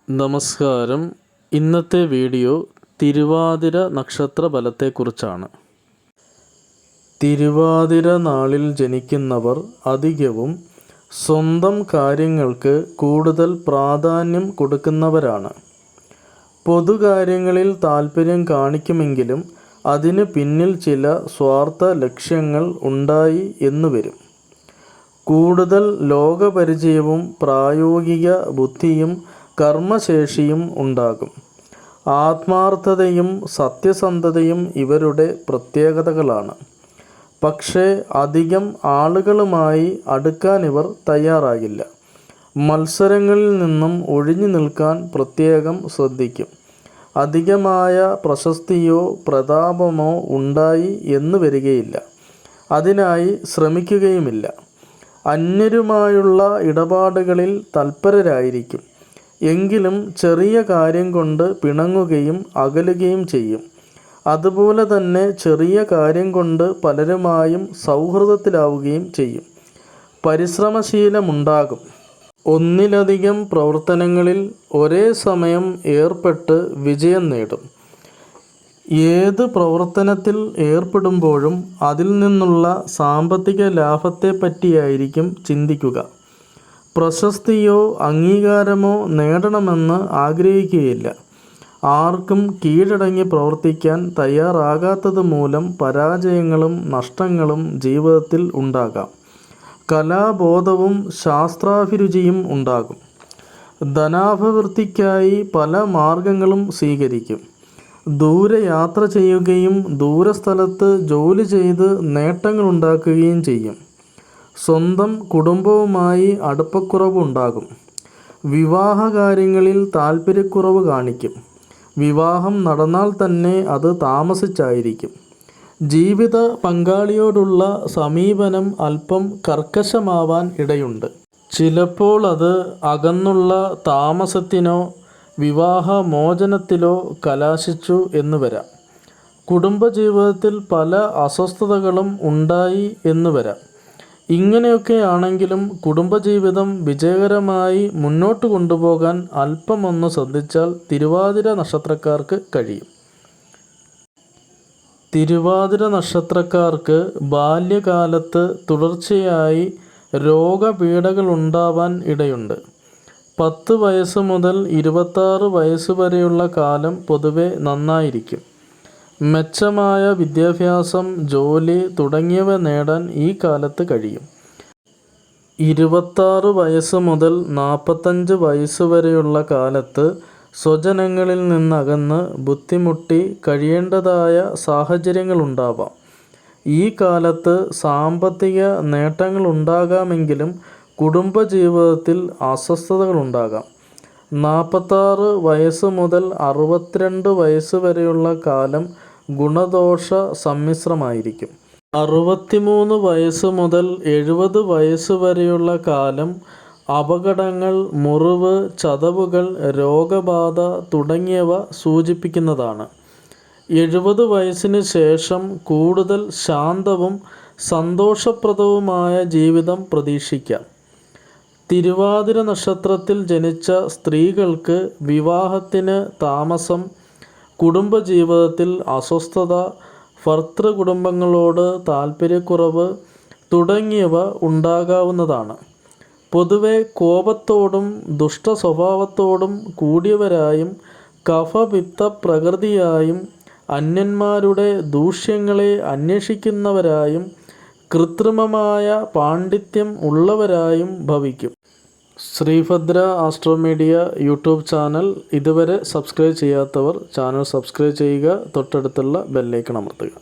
നമസ്കാരം. ഇന്നത്തെ വീഡിയോ തിരുവാതിര നക്ഷത്ര ഫലത്തെക്കുറിച്ചാണ്. തിരുവാതിര നാളിൽ ജനിക്കുന്നവർ അധികവും സ്വന്തം കാര്യങ്ങൾക്ക് കൂടുതൽ പ്രാധാന്യം കൊടുക്കുന്നവരാണ്. പൊതുകാര്യങ്ങളിൽ താൽപ്പര്യം കാണിക്കുമെങ്കിലും അതിന് പിന്നിൽ ചില സ്വാർത്ഥ ലക്ഷ്യങ്ങൾ ഉണ്ടായി എന്നുവരും. കൂടുതൽ ലോകപരിചയവും പ്രായോഗിക ബുദ്ധിയും കർമ്മശേഷിയും ഉണ്ടാകും. ആത്മാർത്ഥതയും സത്യസന്ധതയും ഇവരുടെ പ്രത്യേകതകളാണ്. പക്ഷേ അധികം ആളുകളുമായി അടുക്കാനിവർ തയ്യാറാകില്ല. മത്സരങ്ങളിൽ നിന്നും ഒഴിഞ്ഞു നിൽക്കാൻ പ്രത്യേകം ശ്രദ്ധിക്കും. അധികമായ പ്രശസ്തിയോ പ്രതാപമോ ഉണ്ടായി എന്ന് വരികയില്ല. അതിനായി ശ്രമിക്കുകയുമില്ല. അന്യരുമായുള്ള ഇടപാടുകളിൽ തൽപരരായിരിക്കും. എങ്കിലും ചെറിയ കാര്യം കൊണ്ട് പിണങ്ങുകയും അകലുകയും ചെയ്യും. അതുപോലെ തന്നെ ചെറിയ കാര്യം കൊണ്ട് പലരുമായും സൗഹൃദത്തിലാവുകയും ചെയ്യും. പരിശ്രമശീലമുണ്ടാകും. ഒന്നിലധികം പ്രവർത്തനങ്ങളിൽ ഒരേ സമയം ഏർപ്പെട്ട് വിജയം നേടും. ഏത് പ്രവർത്തനത്തിൽ ഏർപ്പെടുമ്പോഴും അതിൽ നിന്നുള്ള സാമ്പത്തിക ലാഭത്തെപ്പറ്റിയായിരിക്കും ചിന്തിക്കുക. പ്രശസ്തിയോ അംഗീകാരമോ നേടണമെന്ന് ആഗ്രഹിക്കുകയില്ല. ആർക്കും കീഴടങ്ങി പ്രവർത്തിക്കാൻ തയ്യാറാകാത്തത് മൂലം പരാജയങ്ങളും നഷ്ടങ്ങളും ജീവിതത്തിൽ ഉണ്ടാകാം. കലാബോധവും ശാസ്ത്രാഭിരുചിയും ഉണ്ടാകും. ധനാഭിവൃദ്ധിക്കായി പല മാർഗങ്ങളും സ്വീകരിക്കും. ദൂരെ യാത്ര ചെയ്യുകയും ദൂരസ്ഥലത്ത് ജോലി ചെയ്ത് നേട്ടങ്ങളുണ്ടാക്കുകയും ചെയ്യും. സ്വന്തം കുടുംബവുമായി അടുപ്പക്കുറവ് ഉണ്ടാകും. വിവാഹകാര്യങ്ങളിൽ താൽപ്പര്യക്കുറവ് കാണിക്കും. വിവാഹം നടന്നാൽ തന്നെ അത് താമസിച്ചായിരിക്കും. ജീവിത പങ്കാളിയോടുള്ള സമീപനം അല്പം കർക്കശമാവാൻ ഇടയുണ്ട്. ചിലപ്പോൾ അത് അകന്നുള്ള താമസത്തിനോ വിവാഹമോചനത്തിലോ കലാശിച്ചു എന്ന് വരാം. കുടുംബജീവിതത്തിൽ പല അസ്വസ്ഥതകളും ഉണ്ടായി എന്ന് വരാം. ഇങ്ങനെയൊക്കെയാണെങ്കിലും കുടുംബജീവിതം വിജയകരമായി മുന്നോട്ട് കൊണ്ടുപോകാൻ അല്പമൊന്ന് ശ്രദ്ധിച്ചാൽ തിരുവാതിര നക്ഷത്രക്കാർക്ക് കഴിയും. തിരുവാതിര നക്ഷത്രക്കാർക്ക് ബാല്യകാലത്ത് തുടർച്ചയായി രോഗപീഠകളുണ്ടാവാൻ ഇടയുണ്ട്. 10 വയസ്സ് മുതൽ 26 വയസ്സ് വരെയുള്ള കാലം പൊതുവെ നന്നായിരിക്കും. മെച്ചമായ വിദ്യാഭ്യാസം, ജോലി തുടങ്ങിയവ നേടാൻ ഈ കാലത്ത് കഴിയും. 26 വയസ്സ് മുതൽ 45 വയസ്സ് വരെയുള്ള കാലത്ത് സ്വജനങ്ങളിൽ നിന്നകന്ന് ബുദ്ധിമുട്ടി കഴിയേണ്ടതായ സാഹചര്യങ്ങളുണ്ടാവാം. ഈ കാലത്ത് സാമ്പത്തിക നേട്ടങ്ങളുണ്ടാകാമെങ്കിലും കുടുംബജീവിതത്തിൽ അസ്വസ്ഥതകളുണ്ടാകാം. 46 വയസ്സ് മുതൽ 62 വയസ്സ് വരെയുള്ള കാലം ഗുണദോഷ സമ്മിശ്രമായിരിക്കും. 63 വയസ്സ് മുതൽ 70 വയസ്സ് വരെയുള്ള കാലം അപകടങ്ങൾ, മുറിവ്, ചതവുകൾ, രോഗബാധ തുടങ്ങിയവ സൂചിപ്പിക്കുന്നതാണ്. 70 വയസ്സിന് ശേഷം കൂടുതൽ ശാന്തവും സന്തോഷപ്രദവുമായ ജീവിതം പ്രതീക്ഷിക്കാം. തിരുവാതിര നക്ഷത്രത്തിൽ ജനിച്ച സ്ത്രീകൾക്ക് വിവാഹത്തിന് താമസം, കുടുംബജീവിതത്തിൽ അസ്വസ്ഥത, ഭർതൃകുടുംബങ്ങളോട് താൽപ്പര്യക്കുറവ് തുടങ്ങിയവ ഉണ്ടാകാവുന്നതാണ്. പൊതുവെ കോപത്തോടും ദുഷ്ടസ്വഭാവത്തോടും കൂടിയവരായും കഫപിത്ത പ്രകൃതിയായും അന്യന്മാരുടെ ദൂഷ്യങ്ങളെ അന്വേഷിക്കുന്നവരായും കൃത്രിമമായ പാണ്ഡിത്യം ഉള്ളവരായും ഭവിക്കും. ശ്രീഭദ്ര ആസ്ട്രോമീഡിയ യൂട്യൂബ് ചാനൽ ഇതുവരെ സബ്സ്ക്രൈബ് ചെയ്യാത്തവർ ചാനൽ സബ്സ്ക്രൈബ് ചെയ്യുക. തൊട്ടടുത്തുള്ള ബെല്ലൈക്കൺ അമർത്തുക.